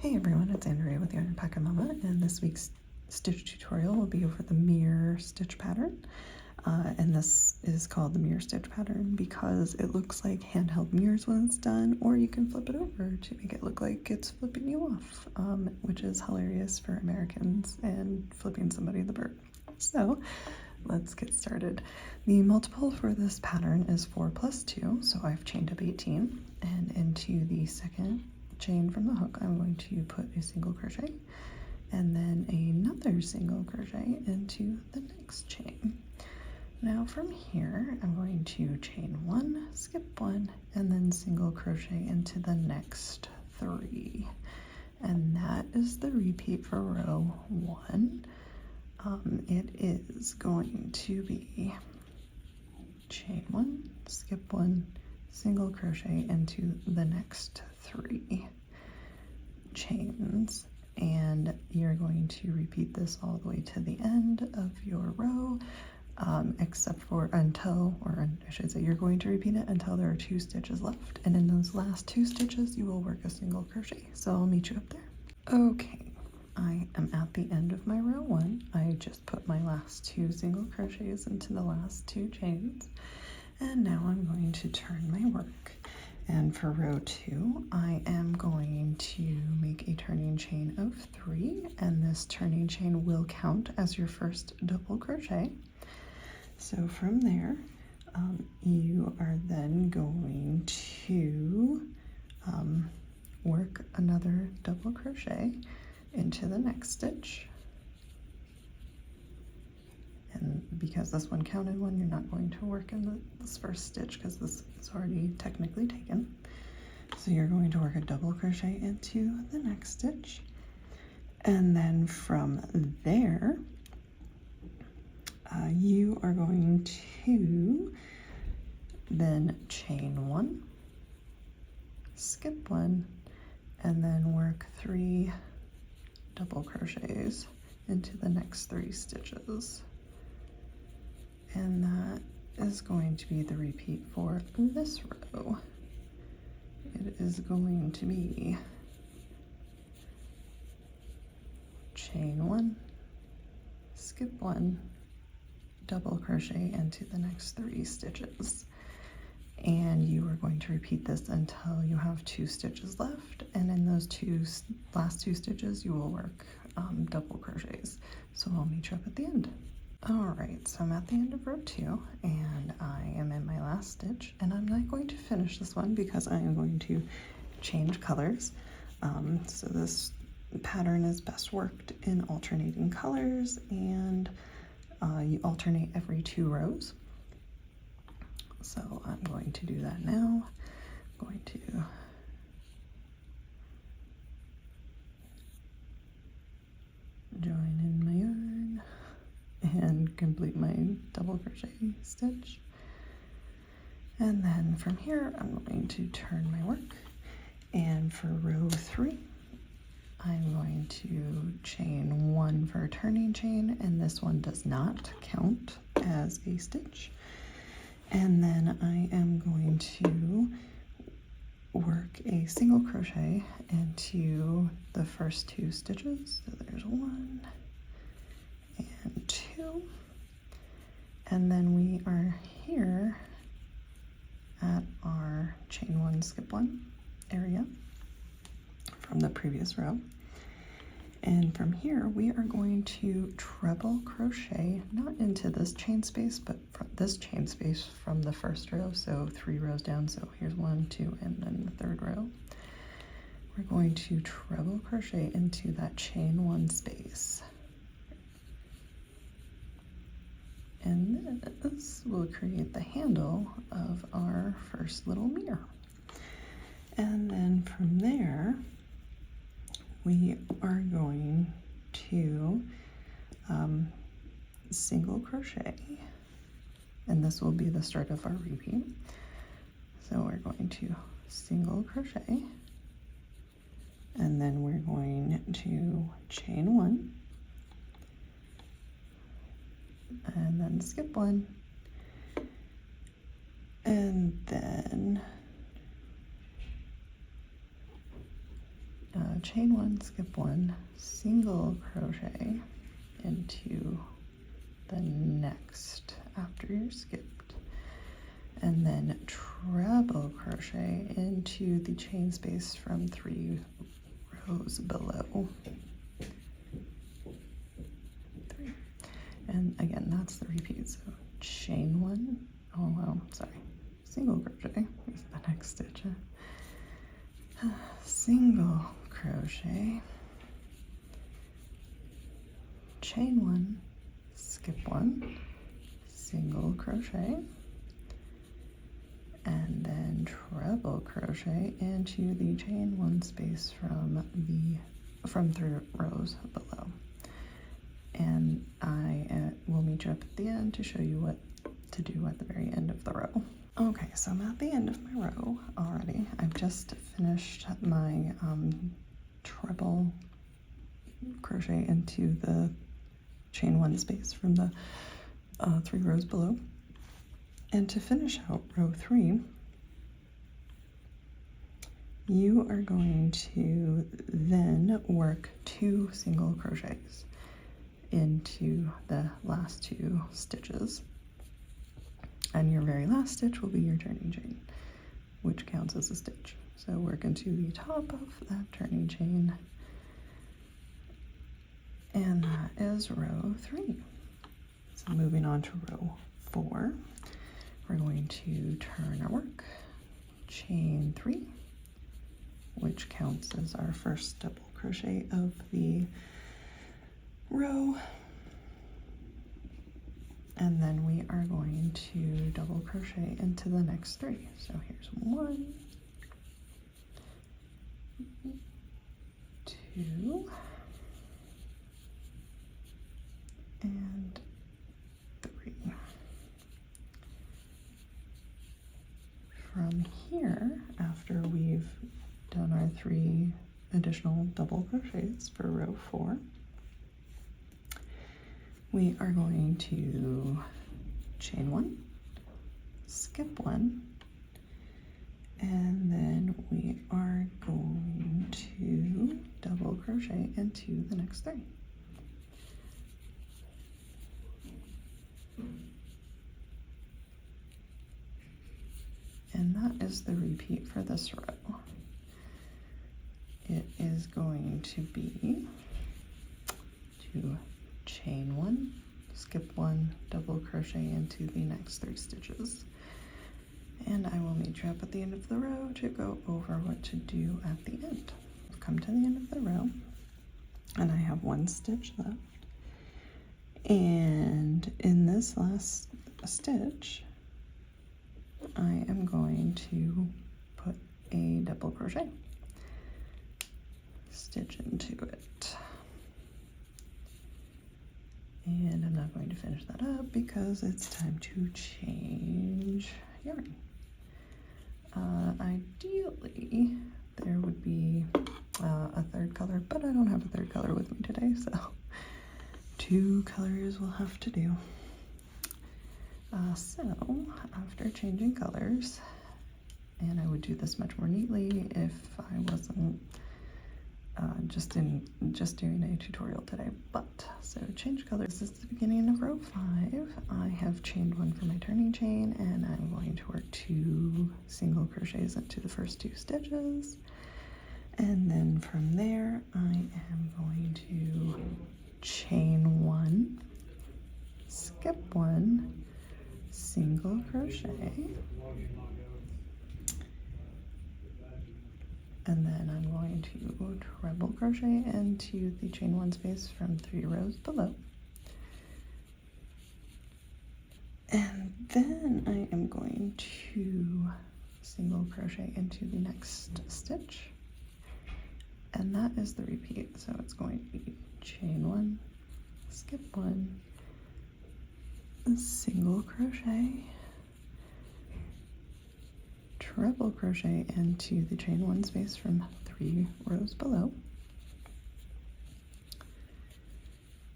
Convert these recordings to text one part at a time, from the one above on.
Hey everyone, it's Andrea with Yarn Alpaca Mama, and this week's stitch tutorial will be over the mirror stitch pattern. And this is called the mirror stitch pattern because it looks like handheld mirrors when it's done, or you can flip it over to make it look like it's flipping you off, which is hilarious for Americans and flipping somebody the bird. So let's get started. The multiple for this pattern is 4 plus 2, so I've chained up 18, and into the second chain from the hook I'm going to put a single crochet and then another single crochet into the next chain. Now from here I'm going to chain 1, skip 1, and then single crochet into the next 3, and that is the repeat for row 1. It is going to be chain 1, skip 1, single crochet into the next 3 chains, and you're going to repeat this all the way to the end of your row, except for I should say you're going to repeat it until there are 2 stitches left, and in those last 2 stitches you will work a single crochet. So I'll meet you up there. Okay, I am at the end of my row 1. I just put my last 2 single crochets into the last 2 chains. And now I'm going to turn my work, and for row 2 I am going to make a turning chain of 3, and this turning chain will count as your first double crochet. So from there you are then going to work another double crochet into the next stitch. And because this one counted one, you're not going to work in this first stitch because this is already technically taken. So you're going to work a double crochet into the next stitch. And then from there, you are going to then chain 1, skip 1, and then work 3 double crochets into the next 3 stitches. And that is going to be the repeat for this row. It is going to be chain 1, skip 1, double crochet into the next 3 stitches. And you are going to repeat this until you have 2 stitches left, and in those last 2 stitches you will work double crochets. So I'll meet you up at the end. Alright, so I'm at the end of row 2, and I am in my last stitch, and I'm not going to finish this one because I am going to change colors. So this pattern is best worked in alternating colors, and you alternate every 2 rows. So I'm going to do that now. I'm going to join in my yarn and complete my double crochet stitch. And then from here I'm going to turn my work, and for row 3 I'm going to chain 1 for a turning chain, and this one does not count as a stitch. And then I am going to work a single crochet into the first 2 stitches. So there's 1 and 2, and then we are here at our chain 1, skip 1 area from the previous row. And from here we are going to treble crochet, not into this chain space, but from this chain space from the first row, so 3 rows down. So here's 1, 2, and then the 3rd row. We're going to treble crochet into that chain 1 space. And this will create the handle of our first little mirror. And then from there, we are going to single crochet, and this will be the start of our repeat. So we're going to single crochet, and then we're going to chain 1, and then skip 1, and then chain one, skip one, single crochet into the next after you're skipped, and then treble crochet into the chain space from 3 rows below. 3. And again, that's the repeat. So chain one, single crochet is the next stitch. Single crochet, chain one, skip one, single crochet, and then treble crochet into the chain one space from 3 rows below. And I will meet you up at the end to show you what to do at the very end of the row. Okay, so I'm at the end of my row already. I've just finished my treble crochet into the chain one space from the 3 rows below. And to finish out row 3, you are going to then work 2 single crochets into the last 2 stitches. And your very last stitch will be your turning chain, which counts as a stitch. So work into the top of that turning chain. And that is row 3. So moving on to row 4, we're going to turn our work, chain 3, which counts as our first double crochet of the row. And then we are going to double crochet into the next 3. So here's 1, 2, and 3. From here, after we've done our 3 additional double crochets for row 4, we are going to chain 1, skip 1, and then we are going to double crochet into the next 3. And that is the repeat for this row. It is going to be to chain 1, skip 1, double crochet into the next 3 stitches. And I will meet you up at the end of the row to go over what to do at the end. I've come to the end of the row, and I have 1 stitch left. And in this last stitch, I am going to put a double crochet, stitch into it. And I'm not going to finish that up because it's time to change yarn. Ideally, there would be a 3rd color, but I don't have a 3rd color with me today, so 2 colors will have to do. So after changing colors, and I would do this much more neatly if I wasn't just doing a tutorial today, but so change colors. This is the beginning of row 5. I have chained 1 for my turning chain, and I'm going to work 2 single crochets into the first 2 stitches, and then from there I am going to chain 1, skip 1, single crochet, and then I'm going to treble crochet into the chain 1 space from 3 rows below. And then I am going to single crochet into the next stitch. And that is the repeat. So it's going to be chain 1, skip 1, single crochet, treble crochet into the chain 1 space from 3 rows below,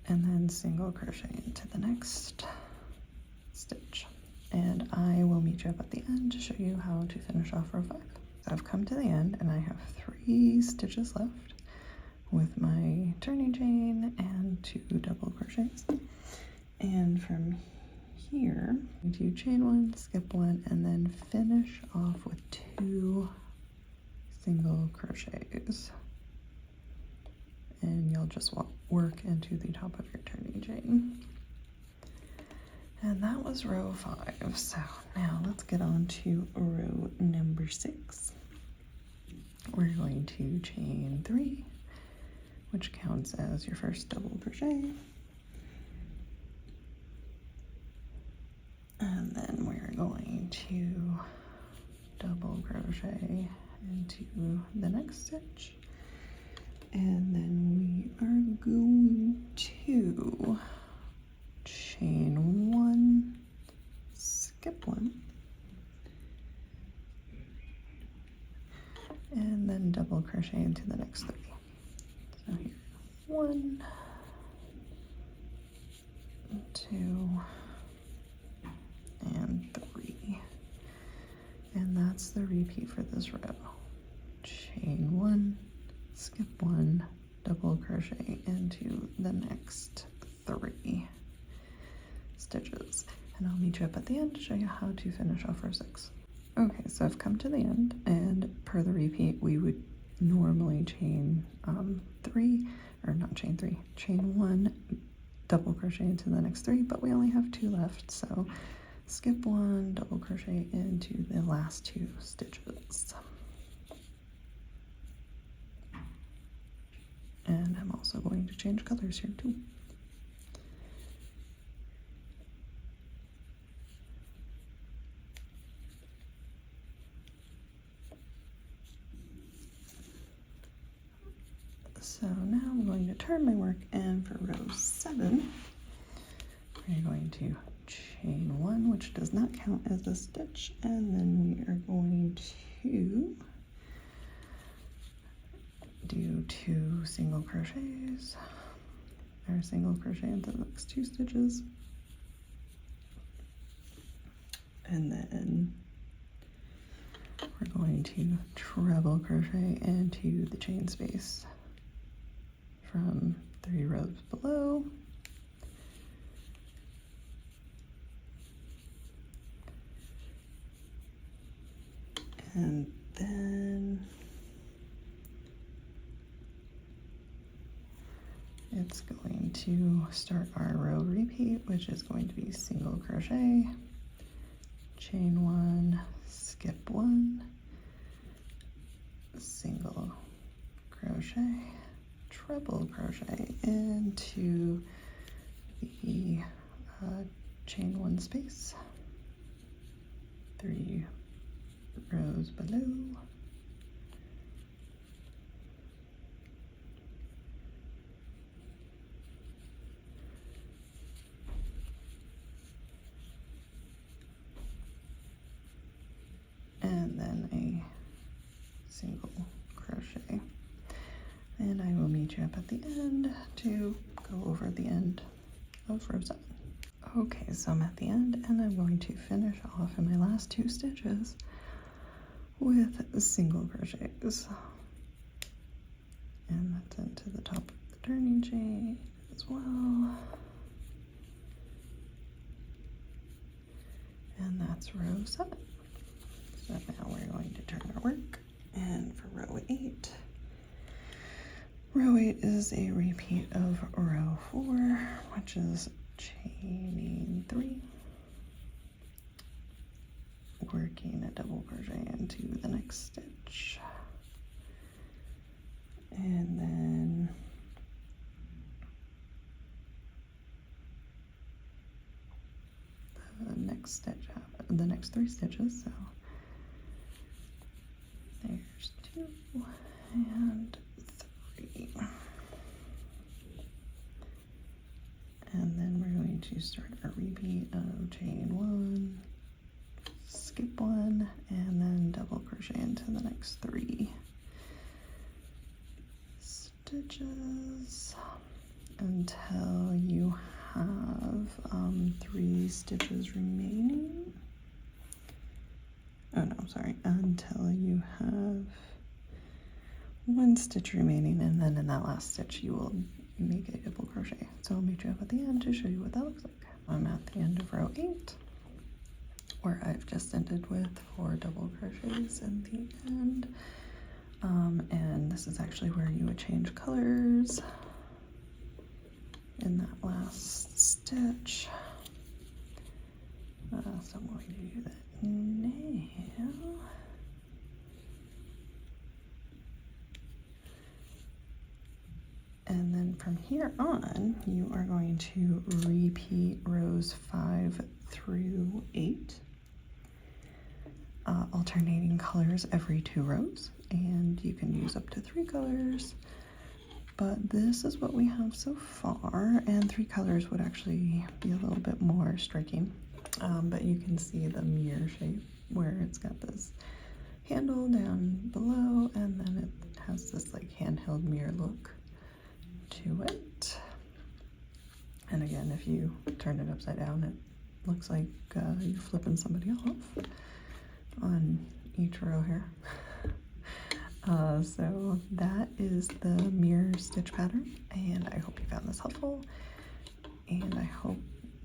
and then single crochet into the next stitch. And I will meet you up at the end to show you how to finish off row 5. I've come to the end and I have 3 stitches left with my turning chain and 2 double crochets. And from here, I do chain 1, skip 1, and then finish off with 2 single crochets. And you'll just work into the top of your turning chain. And that was row 5. So now let's get on to row number 6. We're going to chain 3, which counts as your first double crochet. And then we're going to double crochet into the next stitch. And then we are going to chain 1, skip 1, and then double crochet into the next 3. So here, 1, 2, and 3. And that's the repeat for this row. Chain 1, skip 1, double crochet into the next 3 stitches. And I'll meet you up at the end to show you how to finish off row 6. Okay, so I've come to the end, and per the repeat, we would normally chain 3, or not chain 3, chain 1, double crochet into the next 3, but we only have 2 left, so skip 1, double crochet into the last 2 stitches. And I'm also going to change colors here too. So now I'm going to turn my work, and for row 7, we're going to chain 1, which does not count as a stitch, and then we are going to do 2 single crochets, or single crochet into the next 2 stitches, and then we're going to treble crochet into the chain space from 3 rows below. And then it's going to start our row repeat, which is going to be single crochet, chain 1, skip 1, single crochet, treble crochet into the chain 1 space, 3 rows below, and then a single crochet. And I will meet you up at the end to go over the end of row 7. Okay, so I'm at the end, and I'm going to finish off in my last 2 stitches with single crochets. And that's into the top of the turning chain as well. And that's row 7. So now we're going to turn our work, and for row 8, row 8 is a repeat of row 4, which is chaining 3, working a double crochet into the next stitch, and then the next stitch, the next 3 stitches. So there's 2 and 3. And then we're going to start a repeat of chain 1, skip 1, and then double crochet into the next 3 stitches until you have 3 stitches remaining. oh no, sorry, until you have one stitch remaining, and then in that last stitch you will make a double crochet. So I'll meet you up at the end to show you what that looks like. I'm at the end of row 8, where I've just ended with 4 double crochets in the end. And this is actually where you would change colors in that last stitch. So I'm going to do that now. And then from here on, you are going to repeat rows 5 through 8, alternating colors every 2 rows, and you can use up to 3 colors. But this is what we have so far, and 3 colors would actually be a little bit more striking. But you can see the mirror shape where it's got this handle down below, and then it has this like handheld mirror look to it. And again, if you turn it upside down, it looks like you're flipping somebody off on each row here. So that is the mirror stitch pattern, and I hope you found this helpful, and I hope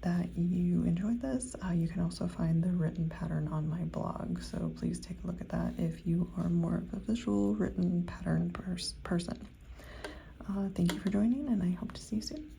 that you enjoyed this. You can also find the written pattern on my blog, so please take a look at that if you are more of a visual written pattern person. Thank you for joining, and I hope to see you soon.